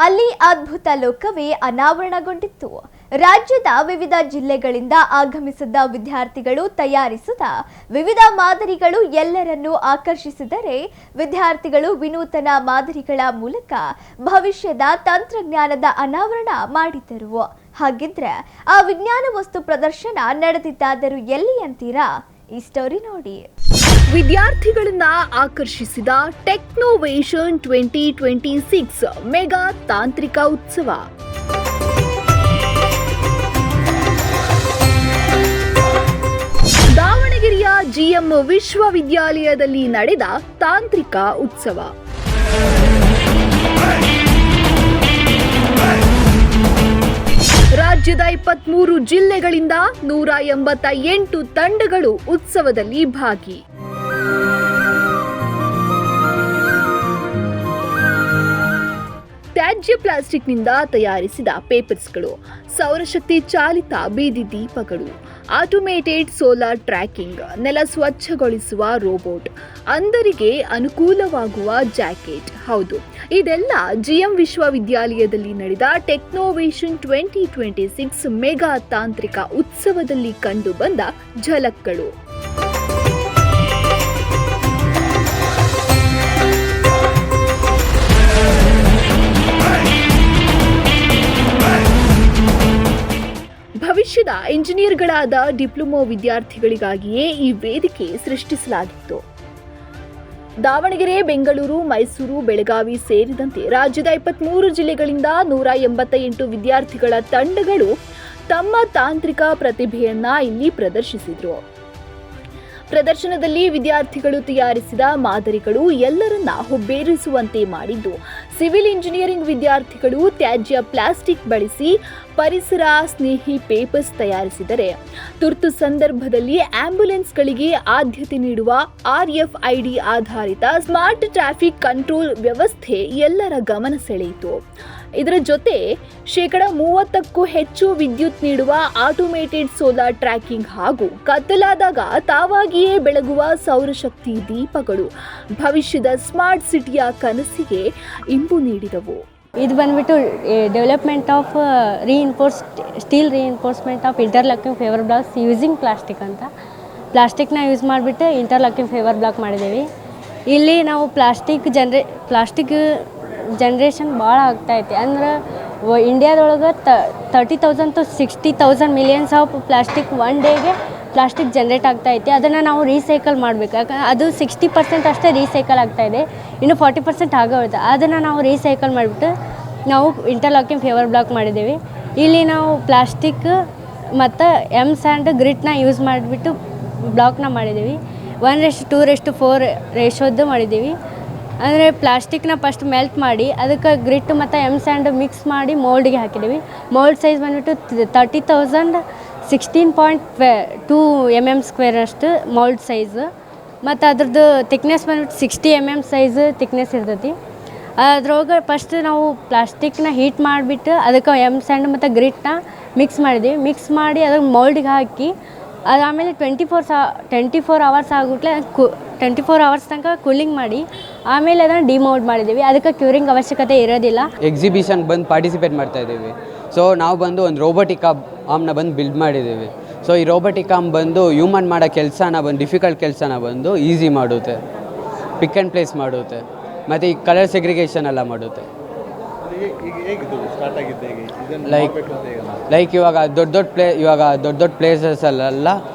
ಅಲ್ಲಿ ಅದ್ಭುತ ಲೋಕವೇ ಅನಾವರಣಗೊಂಡಿತ್ತು. ರಾಜ್ಯದ ವಿವಿಧ ಜಿಲ್ಲೆಗಳಿಂದ ಆಗಮಿಸಿದ ವಿದ್ಯಾರ್ಥಿಗಳು ತಯಾರಿಸಿದ ವಿವಿಧ ಮಾದರಿಗಳು ಎಲ್ಲರನ್ನೂ ಆಕರ್ಷಿಸಿದರೆ, ವಿದ್ಯಾರ್ಥಿಗಳು ವಿನೂತನ ಮಾದರಿಗಳ ಮೂಲಕ ಭವಿಷ್ಯದ ತಂತ್ರಜ್ಞಾನದ ಅನಾವರಣ ಮಾಡಿದರು. ಹಾಗಿದ್ರೆ ಆ ವಿಜ್ಞಾನ ವಸ್ತು ಪ್ರದರ್ಶನ ನಡೆದಿದ್ದಾದರೂ ಎಲ್ಲಿ ಅಂತೀರಾ? ಈ ಸ್ಟೋರಿ ನೋಡಿ. ವಿದ್ಯಾರ್ಥಿಗಳನ್ನ ಆಕರ್ಷಿಸಿದ ಟೆಕ್ನೋವೇಷನ್ 2026 ಮೆಗಾ ತಾಂತ್ರಿಕ ಉತ್ಸವ. ದಾವಣಗೆರೆಯ ಜಿಎಂ ವಿಶ್ವವಿದ್ಯಾಲಯದಲ್ಲಿ ನಡೆದ ತಾಂತ್ರಿಕ ಉತ್ಸವ. ರಾಜ್ಯದ 23 ಜಿಲ್ಲೆಗಳಿಂದ 188 ತಂಡಗಳು ಉತ್ಸವದಲ್ಲಿ ಭಾಗಿ. ತ್ಯಾಜ್ಯ ಪ್ಲಾಸ್ಟಿಕ್ನಿಂದ ತಯಾರಿಸಿದ ಪೇಪರ್ಸ್ಗಳು, ಸೌರಶಕ್ತಿ ಚಾಲಿತ ಬೀದಿ ದೀಪಗಳು, ಆಟೋಮೇಟೆಡ್ ಸೋಲಾರ್ ಟ್ರ್ಯಾಕಿಂಗ್, ನೆಲ ಸ್ವಚ್ಛಗೊಳಿಸುವ ರೋಬೋಟ್, ಅಂಧರಿಗೆ ಅನುಕೂಲವಾಗುವ ಜಾಕೆಟ್. ಹೌದು, ಇದೆಲ್ಲ ಜಿಎಂ ವಿಶ್ವವಿದ್ಯಾಲಯದಲ್ಲಿ ನಡೆದ ಟೆಕ್ನೋವೇಷನ್ 2026 ಮೆಗಾ ತಾಂತ್ರಿಕ ಉತ್ಸವದಲ್ಲಿ ಕಂಡುಬಂದ ಝಲಕ್ಗಳು. ಭವಿಷ್ಯದ ಇಂಜಿನಿಯರ್ಗಳಾದ ಡಿಪ್ಲೊಮಾ ವಿದ್ಯಾರ್ಥಿಗಳಿಗಾಗಿಯೇ ಈ ವೇದಿಕೆ ಸೃಷ್ಟಿಸಲಾಗಿತ್ತು. ದಾವಣಗೆರೆ, ಬೆಂಗಳೂರು, ಮೈಸೂರು, ಬೆಳಗಾವಿ ಸೇರಿದಂತೆ ರಾಜ್ಯದ 23 ಜಿಲ್ಲೆಗಳಿಂದ 188 ವಿದ್ಯಾರ್ಥಿಗಳ ತಂಡಗಳು ತಮ್ಮ ತಾಂತ್ರಿಕ ಪ್ರತಿಭೆಯನ್ನ ಇಲ್ಲಿ ಪ್ರದರ್ಶಿಸಿದ್ರು. ಪ್ರದರ್ಶನದಲ್ಲಿ ವಿದ್ಯಾರ್ಥಿಗಳು ತಯಾರಿಸಿದ ಮಾದರಿಗಳು ಎಲ್ಲರನ್ನ ಹುಬ್ಬೇರಿಸುವಂತೆ ಮಾಡಿದ್ದು, ಸಿವಿಲ್ ಇಂಜಿನಿಯರಿಂಗ್ ವಿದ್ಯಾರ್ಥಿಗಳು ತ್ಯಾಜ್ಯ ಪ್ಲಾಸ್ಟಿಕ್ ಬಳಸಿ ಪರಿಸರ ಸ್ನೇಹಿ ಪೇಪರ್ಸ್ ತಯಾರಿಸಿದರೆ, ತುರ್ತು ಸಂದರ್ಭದಲ್ಲಿ ಆಂಬ್ಯುಲೆನ್ಸ್ಗಳಿಗೆ ಆದ್ಯತೆ ನೀಡುವ RFID ಆಧಾರಿತ ಸ್ಮಾರ್ಟ್ ಟ್ರಾಫಿಕ್ ಕಂಟ್ರೋಲ್ ವ್ಯವಸ್ಥೆ ಎಲ್ಲರ ಗಮನ ಸೆಳೆಯಿತು. ಇದರ ಜೊತೆ 30%ಕ್ಕೂ ಹೆಚ್ಚು ವಿದ್ಯುತ್ ನೀಡುವ ಆಟೋಮೇಟೆಡ್ ಸೋಲಾರ್ ಟ್ರ್ಯಾಕಿಂಗ್ ಹಾಗೂ ಕತ್ತಲಾದಾಗ ತಾವಾಗಿಯೇ ಬೆಳಗುವ ಸೌರಶಕ್ತಿ ದೀಪಗಳು ಭವಿಷ್ಯದ ಸ್ಮಾರ್ಟ್ ಸಿಟಿಯ ಕನಸಿಗೆ ಇಂಬು ನೀಡಿದವು. ಇದು ಬಂದ್ಬಿಟ್ಟು development of steel reinforcement of interlocking favour blocks using plastic ಅಂತ. ಪ್ಲಾಸ್ಟಿಕ್ನ ಯೂಸ್ ಮಾಡಿಬಿಟ್ಟು ಇಂಟರ್ಲಾಕಿಂಗ್ ಫೇವರ್ ಬ್ಲಾಕ್ ಮಾಡಿದ್ದೀವಿ. ಇಲ್ಲಿ ನಾವು ಪ್ಲಾಸ್ಟಿಕ್ ಜನ್ರೇಷನ್ ಭಾಳ ಆಗ್ತಾಯಿದೆ. ಅಂದ್ರೆ ಇಂಡಿಯಾದೊಳಗೆ 30,000 to 60,000 millions of plastic one ಡೇಗೆ ಪ್ಲಾಸ್ಟಿಕ್ ಜನ್ರೇಟ್ ಆಗ್ತಾಯಿದೆ. ಅದನ್ನು ನಾವು ರೀಸೈಕಲ್ ಮಾಡಬೇಕು. ಅದು 60% ಅಷ್ಟೇ ರೀಸೈಕಲ್ ಆಗ್ತಾಯಿದೆ, ಇನ್ನು 40% ಆಗೋದು. ಅದನ್ನು ನಾವು ರೀಸೈಕಲ್ ಮಾಡಿಬಿಟ್ಟು ನಾವು ಇಂಟರ್ಲಾಕಿಂಗ್ ಫೇವರ್ ಬ್ಲಾಕ್ ಮಾಡಿದ್ದೀವಿ. ಇಲ್ಲಿ ನಾವು ಪ್ಲಾಸ್ಟಿಕ್ ಮತ್ತು ಎಮ್ಸ್ ಆ್ಯಂಡ್ ಗ್ರಿಟ್ನ ಯೂಸ್ ಮಾಡಿಬಿಟ್ಟು ಬ್ಲಾಕ್ನ ಮಾಡಿದ್ದೀವಿ. 1:2:4 ರೇಷೋದ್ದು ಮಾಡಿದ್ದೀವಿ. ಅಂದರೆ ಪ್ಲಾಸ್ಟಿಕ್ನ ಫಸ್ಟ್ ಮೆಲ್ಟ್ ಮಾಡಿ ಅದಕ್ಕೆ ಗ್ರಿಟ್ ಮತ್ತು ಎಮ್ ಸ್ಯಾಂಡ್ ಮಿಕ್ಸ್ ಮಾಡಿ ಮೋಲ್ಡಿಗೆ ಹಾಕಿದ್ದೀವಿ. ಮೋಲ್ಡ್ ಸೈಜ್ ಬಂದುಬಿಟ್ಟು 30,000 16.2 mm² ಅಷ್ಟು ಮೋಲ್ಡ್ ಸೈಜ್. ಮತ್ತು ಅದ್ರದ್ದು ಥಿಕ್ನೆಸ್ ಬಂದುಬಿಟ್ಟು 60 mm ಸೈಜ್ ಥಿಕ್ನೆಸ್ ಇರ್ತೈತಿ. ಅದ್ರೊಳಗೆ ಫಸ್ಟ್ ನಾವು ಪ್ಲಾಸ್ಟಿಕ್ನ ಹೀಟ್ ಮಾಡಿಬಿಟ್ಟು ಅದಕ್ಕೆ ಎಮ್ ಸ್ಯಾಂಡ್ ಮತ್ತು ಗ್ರಿಟ್ನ ಮಿಕ್ಸ್ ಮಾಡಿದ್ದೀವಿ. ಮಿಕ್ಸ್ ಮಾಡಿ ಅದಕ್ಕೆ ಮೋಲ್ಡಿಗೆ ಹಾಕಿ ಅದಾದಮೇಲೆ 24 ಅವರ್ಸ್ ಆಗ್ಬಿಟ್ಲೆ 24 ಅವರ್ಸ್ ತನಕ ಕೂಲಿಂಗ್ ಮಾಡಿ ಆಮೇಲೆ ಅದನ್ನು ಡಿಮೋಲ್ಡ್ ಮಾಡಿದ್ದೀವಿ. ಅದಕ್ಕೆ ಕ್ಯೂರಿಂಗ್ ಅವಶ್ಯಕತೆ ಇರೋದಿಲ್ಲ. ಎಕ್ಸಿಬಿಷನ್ ಬಂದು ಪಾರ್ಟಿಸಿಪೇಟ್ ಮಾಡ್ತಾ ಇದ್ದೀವಿ. ಸೊ ನಾವು ಬಂದು ಒಂದು ರೋಬೋಟಿಕ್ ಆರ್ಮ್ನ ಬಂದು ಬಿಲ್ಡ್ ಮಾಡಿದ್ದೀವಿ. ಸೊ ಈ ರೋಬೋಟಿಕ್ ಆರ್ಮ್ ಬಂದು ಹ್ಯೂಮನ್ ಮಾಡೋ ಕೆಲಸನ ಬಂದು ಡಿಫಿಕಲ್ಟ್ ಕೆಲಸನ ಬಂದು ಈಸಿ ಮಾಡುತ್ತೆ, ಪಿಕ್ ಆ್ಯಂಡ್ ಪ್ಲೇಸ್ ಮಾಡುತ್ತೆ, ಮತ್ತು ಈ ಕಲರ್ ಸೆಗ್ರಿಗೇಷನ್ ಎಲ್ಲ ಮಾಡುತ್ತೆ. ಲೈಕ್ ಇವಾಗ ದೊಡ್ಡ ಪ್ಲೇಸಸಲ್ಲೆಲ್ಲ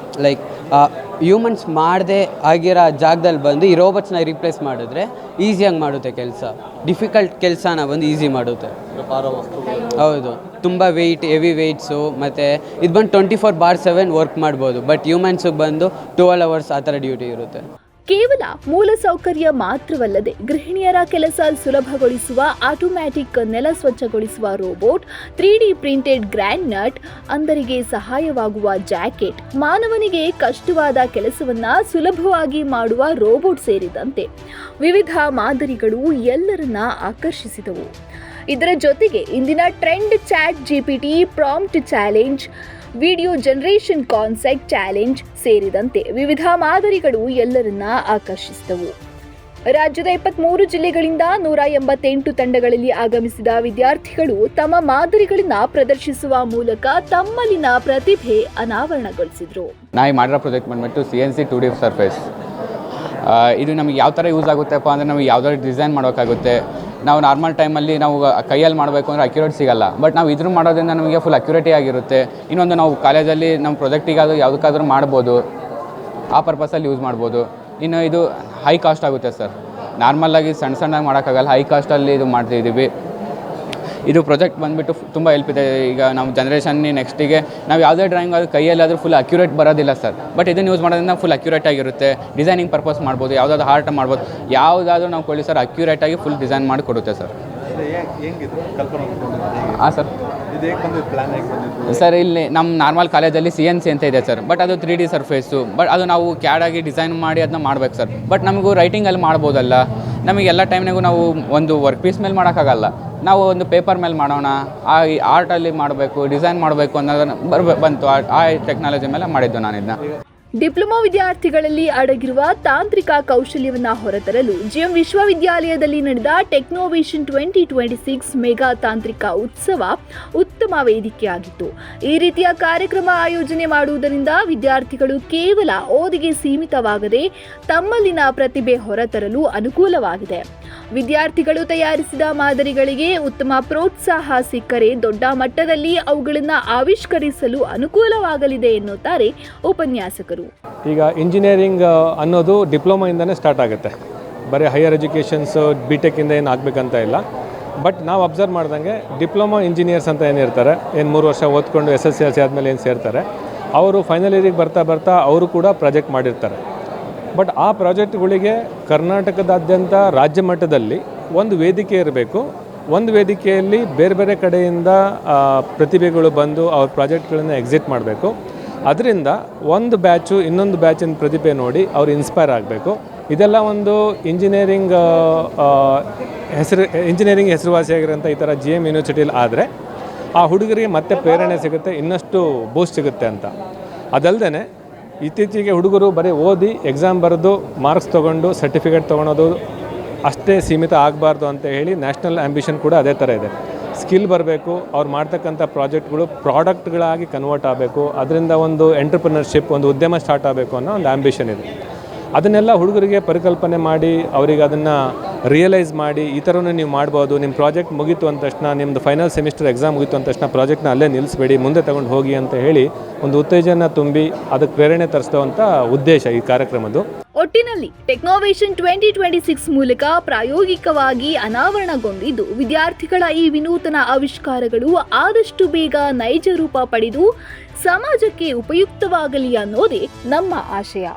ಲೈಕ್ ಹ್ಯೂಮನ್ಸ್ ಮಾಡದೆ ಆಗಿರೋ ಜಾಗದಲ್ಲಿ ಬಂದು ಈ ರೋಬೋಟ್ಸ್ನ ರಿಪ್ಲೇಸ್ ಮಾಡಿದ್ರೆ ಈಸಿಯಾಗಿ ಮಾಡುತ್ತೆ ಕೆಲಸ. ಡಿಫಿಕಲ್ಟ್ ಕೆಲಸನ ಬಂದು ಈಸಿ ಮಾಡುತ್ತೆ. ಹೌದು, ತುಂಬ ಹೆವಿ ವೆಯ್ಟ್ಸು ಮತ್ತು ಇದು ಬಂದು 24/7 ವರ್ಕ್ ಮಾಡ್ಬೋದು. ಬಟ್ ಹ್ಯೂಮನ್ಸಿಗೆ ಬಂದು 12 ಅವರ್ಸ್ ಆ ಥರ ಡ್ಯೂಟಿ ಇರುತ್ತೆ. ಕೇವಲ ಮೂಲಸೌಕರ್ಯ ಮಾತ್ರವಲ್ಲದೆ ಗೃಹಿಣಿಯರ ಕೆಲಸ ಸುಲಭಗೊಳಿಸುವ ಆಟೋಮ್ಯಾಟಿಕ್ ನೆಲ ಸ್ವಚ್ಛಗೊಳಿಸುವ robot, 3D printed grand nut, ಅಂಧರಿಗೆ ಸಹಾಯವಾಗುವ ಜಾಕೆಟ್, ಮಾನವನಿಗೆ ಕಷ್ಟವಾದ ಕೆಲಸವನ್ನ ಸುಲಭವಾಗಿ ಮಾಡುವ ರೋಬೋಟ್ ಸೇರಿದಂತೆ ವಿವಿಧ ಮಾದರಿಗಳು ಎಲ್ಲರನ್ನ ಆಕರ್ಷಿಸಿದವು. ಇದರ ಜೊತೆಗೆ ಇಂದಿನ trend chat GPT prompt challenge, video generation concept challenge ಸೇರಿದಂತೆ ವಿವಿಧ ಮಾದರಿಗಳು ಎಲ್ಲರನ್ನ ಆಕರ್ಷಿಸಿದವು. ರಾಜ್ಯದ 23 ಜಿಲ್ಲೆಗಳಿಂದ 188 ತಂಡಗಳಲ್ಲಿ ಆಗಮಿಸಿದ ವಿದ್ಯಾರ್ಥಿಗಳು ತಮ್ಮ ಮಾದರಿಗಳನ್ನು ಪ್ರದರ್ಶಿಸುವ ಮೂಲಕ ತಮ್ಮಲ್ಲಿನ ಪ್ರತಿಭೆ ಅನಾವರಣಗೊಳಿಸಿದರು. ನಾವು ಮಾಡಿರೋ ಪ್ರಾಜೆಕ್ಟ್ ಬಂದ್ಬಿಟ್ಟು CNC 2D ಸರ್ಫೇಸ್. ಇದು ನಮಗೆ ಯಾವ ಥರ ಯೂಸ್ ಆಗುತ್ತೆಪ್ಪ ಅಂದರೆ ನಮಗೆ ಯಾವುದಾದ್ರು ಡಿಸೈನ್ ಮಾಡೋಕ್ಕಾಗುತ್ತೆ. ನಾವು ನಾರ್ಮಲ್ ಟೈಮಲ್ಲಿ ನಾವು ಕೈಯಲ್ಲಿ ಮಾಡಬೇಕು ಅಂದರೆ ಅಕ್ಯುರೇಟ್ ಸಿಗಲ್ಲ, ಬಟ್ ನಾವು ಇದ್ರ ಮಾಡೋದ್ರಿಂದ ನಮಗೆ ಫುಲ್ ಅಕ್ಯುರೇಟಿ ಆಗಿರುತ್ತೆ. ಇನ್ನೊಂದು ನಾವು ಕಾಲೇಜಲ್ಲಿ ನಮ್ಮ ಪ್ರಾಜೆಕ್ಟಿಗಾದರೂ ಯಾವುದಕ್ಕಾದ್ರೂ ಮಾಡ್ಬೋದು, ಆ ಪರ್ಪಸಲ್ಲಿ ಯೂಸ್ ಮಾಡ್ಬೋದು. ಇನ್ನು ಇದು ಹೈ ಕಾಸ್ಟ್ ಆಗುತ್ತೆ ಸರ್, ನಾರ್ಮಲಾಗಿ ಸಣ್ಣದಾಗಿ ಮಾಡೋಕ್ಕಾಗಲ್ಲ, ಹೈ ಕಾಸ್ಟಲ್ಲಿ ಇದು ಮಾಡ್ತಿದ್ದೀವಿ. ಇದು ಪ್ರಾಜೆಕ್ಟ್ ಬಂದುಬಿಟ್ಟು ತುಂಬ ಹೆಲ್ಪ್ ಇದೆ. ಈಗ ನಮ್ಮ ಜನ್ರೇಷನ್ನಿ ನೆಕ್ಸ್ಟಿಗೆ ನಾವು ಯಾವುದೇ ಡ್ರಾಯಿಂಗ್ ಆದರೂ ಕೈಯಲ್ಲಾದರೂ ಫುಲ್ ಅಕ್ಯುರೇಟ್ ಬರೋದಿಲ್ಲ ಸರ್, ಬಟ್ ಇದನ್ನು ಯೂಸ್ ಮಾಡೋದ್ರಿಂದ ಫುಲ್ ಅಕ್ಯುರೇಟ್ ಆಗಿರುತ್ತೆ. ಡಿಸೈನಿಂಗ್ ಪರ್ಪಸ್ ಮಾಡ್ಬೋದು, ಯಾವುದಾದ್ರು ಆರ್ಟ್ ಮಾಡ್ಬೋದು, ಯಾವುದಾದ್ರೂ ನಾವು ಕೊಡಿ ಸರ್ ಅಕ್ಯುರೇಟಾಗಿ ಫುಲ್ ಡಿಸೈನ್ ಮಾಡಿ ಕೊಡುತ್ತೆ ಸರ್. ಹಾಂ ಸರ್. ಸರ್ ಇಲ್ಲಿ ನಮ್ಮ ನಾರ್ಮಲ್ ಕಾಲೇಜಲ್ಲಿ CNC ಅಂತ ಇದೆ ಸರ್, ಬಟ್ ಅದು 3D ಸರ್ಫೇಸು, ಬಟ್ ಅದು ನಾವು ಕ್ಯಾಡಾಗಿ ಡಿಸೈನ್ ಮಾಡಿ ಅದನ್ನ ಮಾಡ್ಬೇಕು ಸರ್. ಬಟ್ ನಮಗೂ ರೈಟಿಂಗಲ್ಲಿ ಮಾಡ್ಬೋದಲ್ಲ, ನಮಗೆ ಎಲ್ಲ ಟೈಮ್ನಾಗೂ ನಾವು ಒಂದು ವರ್ಕ್ ಪೀಸ್ ಮೇಲೆ ಮಾಡೋಕ್ಕಾಗಲ್ಲ, ನಾವು ಒಂದು ಪೇಪರ್ ಮೇಲೆ ಮಾಡೋಣ, ಆ ಆರ್ಟಲ್ಲಿ ಮಾಡಬೇಕು, ಡಿಸೈನ್ ಮಾಡಬೇಕು ಅನ್ನೋದನ್ನು ಬಂತು. ಆ ಟೆಕ್ನಾಲಜಿ ಮೇಲೆ ಮಾಡಿದ್ದು ನಾನು ಇದನ್ನ. ಡಿಪ್ಲೊಮಾ ವಿದ್ಯಾರ್ಥಿಗಳಲ್ಲಿ ಅಡಗಿರುವ ತಾಂತ್ರಿಕ ಕೌಶಲ್ಯವನ್ನು ಹೊರತರಲು GM ವಿಶ್ವವಿದ್ಯಾಲಯದಲ್ಲಿ ನಡೆದ ಟೆಕ್ನೋವೇಷನ್ 2026 ಮೆಗಾ ತಾಂತ್ರಿಕ ಉತ್ಸವ ಉತ್ತಮ ವೇದಿಕೆಯಾಗಿತ್ತು. ಈ ರೀತಿಯ ಕಾರ್ಯಕ್ರಮ ಆಯೋಜನೆ ಮಾಡುವುದರಿಂದ ವಿದ್ಯಾರ್ಥಿಗಳು ಕೇವಲ ಓದಿಗೆ ಸೀಮಿತವಾಗದೆ ತಮ್ಮಲ್ಲಿನ ಪ್ರತಿಭೆ ಹೊರತರಲು ಅನುಕೂಲವಾಗಿದೆ. ವಿದ್ಯಾರ್ಥಿಗಳು ತಯಾರಿಸಿದ ಮಾದರಿಗಳಿಗೆ ಉತ್ತಮ ಪ್ರೋತ್ಸಾಹ ಸಿಕ್ಕರೆ ದೊಡ್ಡ ಮಟ್ಟದಲ್ಲಿ ಅವುಗಳನ್ನು ಆವಿಷ್ಕರಿಸಲು ಅನುಕೂಲವಾಗಲಿದೆ ಎನ್ನುತ್ತಾರೆ ಉಪನ್ಯಾಸಕರು. ಈಗ ಇಂಜಿನಿಯರಿಂಗ್ ಅನ್ನೋದು ಡಿಪ್ಲೊಮಾಯಿಂದನೇ ಸ್ಟಾರ್ಟ್ ಆಗುತ್ತೆ, ಬರೀ ಹೈಯರ್ ಎಜುಕೇಷನ್ಸ್ BTECಿಂದ ಏನು ಆಗಬೇಕಂತ ಇಲ್ಲ. ಬಟ್ ನಾವು ಅಬ್ಸರ್ವ್ ಮಾಡ್ದಂಗೆ ಡಿಪ್ಲೊಮಾ ಇಂಜಿನಿಯರ್ಸ್ ಅಂತ ಏನಿರ್ತಾರೆ, ಏನು 3 ವರ್ಷ ಓದ್ಕೊಂಡು SSLC ಆದಮೇಲೆ ಏನು ಸೇರ್ತಾರೆ, ಅವರು ಫೈನಲ್ ಇಯರಿಗೆ ಬರ್ತಾ ಅವರು ಕೂಡ ಪ್ರಾಜೆಕ್ಟ್ ಮಾಡಿರ್ತಾರೆ. ಬಟ್ ಆ ಪ್ರಾಜೆಕ್ಟ್ಗಳಿಗೆ ಕರ್ನಾಟಕದಾದ್ಯಂತ ರಾಜ್ಯ ಮಟ್ಟದಲ್ಲಿ ಒಂದು ವೇದಿಕೆ ಇರಬೇಕು. ಒಂದು ವೇದಿಕೆಯಲ್ಲಿ ಬೇರೆ ಬೇರೆ ಕಡೆಯಿಂದ ಪ್ರತಿಭೆಗಳು ಬಂದು ಅವ್ರ ಪ್ರಾಜೆಕ್ಟ್ಗಳನ್ನು ಎಕ್ಸಿಟ್ ಮಾಡಬೇಕು. ಅದರಿಂದ ಒಂದು ಬ್ಯಾಚು ಇನ್ನೊಂದು ಬ್ಯಾಚಿನ ಪ್ರತಿಭೆ ನೋಡಿ ಅವ್ರು ಇನ್ಸ್ಪೈರ್ ಆಗಬೇಕು. ಇದೆಲ್ಲ ಒಂದು ಇಂಜಿನಿಯರಿಂಗ್ ಹೆಸರುವಾಸಿಯಾಗಿರೋಂಥ ಈ ಥರ GM ಯೂನಿವರ್ಸಿಟಿಯಲ್ಲಿ ಆದರೆ ಆ ಹುಡುಗರಿಗೆ ಮತ್ತೆ ಪ್ರೇರಣೆ ಸಿಗುತ್ತೆ, ಇನ್ನಷ್ಟು ಬೂಸ್ಟ್ ಸಿಗುತ್ತೆ ಅಂತ. ಅದಲ್ಲದೆ ಇತ್ತೀಚೆಗೆ ಹುಡುಗರು ಬರೀ ಓದಿ ಎಕ್ಸಾಮ್ ಬರೆದು ಮಾರ್ಕ್ಸ್ ತೊಗೊಂಡು ಸರ್ಟಿಫಿಕೇಟ್ ತೊಗೊಳೋದು ಅಷ್ಟೇ ಸೀಮಿತ ಆಗಬಾರ್ದು ಅಂತ ಹೇಳಿ ನ್ಯಾಷನಲ್ ಆ್ಯಂಬಿಷನ್ ಕೂಡ ಅದೇ ಥರ ಇದೆ. ಸ್ಕಿಲ್ ಬರಬೇಕು, ಅವ್ರು ಮಾಡ್ತಕ್ಕಂಥ ಪ್ರಾಜೆಕ್ಟ್ಗಳು ಪ್ರಾಡಕ್ಟ್ಗಳಾಗಿ ಕನ್ವರ್ಟ್ ಆಗಬೇಕು, ಅದರಿಂದ ಒಂದು ಎಂಟರ್ಪ್ರಿನರ್ಶಿಪ್, ಒಂದು ಉದ್ಯಮ ಸ್ಟಾರ್ಟ್ ಆಗಬೇಕು ಅನ್ನೋ ಒಂದು ಆ್ಯಂಬಿಷನ್ ಇದೆ. ಅದನ್ನೆಲ್ಲ ಹುಡುಗರಿಗೆ ಪರಿಕಲ್ಪನೆ ಮಾಡಿ ಅವರಿಗೆ ಅದನ್ನು ರಿಯಲೈಸ್ ಮಾಡಿ ಈ ಥರನೂ ನೀವು ಮಾಡ್ಬೋದು. ನಿಮ್ಮ ಪ್ರಾಜೆಕ್ಟ್ ಮುಗೀತು ಅಂದ ತಕ್ಷಣ, ನಿಮ್ಮದು ಫೈನಲ್ ಸೆಮಿಸ್ಟರ್ ಎಕ್ಸಾಮ್ ಮುಗೀತು ಅಂದ ತಕ್ಷಣ ಪ್ರಾಜೆಕ್ಟ್ನ ಅಲ್ಲೇ ನಿಲ್ಲಿಸಬೇಡಿ, ಮುಂದೆ ತಗೊಂಡು ಹೋಗಿ ಅಂತ ಹೇಳಿ ಒಂದು ಉತ್ತೇಜನ ತುಂಬಿ ಅದಕ್ಕೆ ಪ್ರೇರಣೆ ತರಿಸುವಂಥ ಉದ್ದೇಶ ಈ ಕಾರ್ಯಕ್ರಮದ್ದು. ಒಟ್ಟಿನಲ್ಲಿ ಟೆಕ್ನೋವೇಷನ್ 2026 ಮೂಲಕ ಪ್ರಾಯೋಗಿಕವಾಗಿ ಅನಾವರಣಗೊಂಡಿದ್ದು ವಿದ್ಯಾರ್ಥಿಗಳ ಈ ವಿನೂತನ ಆವಿಷ್ಕಾರಗಳು ಆದಷ್ಟು ಬೇಗ ನೈಜ ರೂಪ ಪಡೆದು ಸಮಾಜಕ್ಕೆ ಉಪಯುಕ್ತವಾಗಲಿ ಅನ್ನೋದೇ ನಮ್ಮ ಆಶಯ.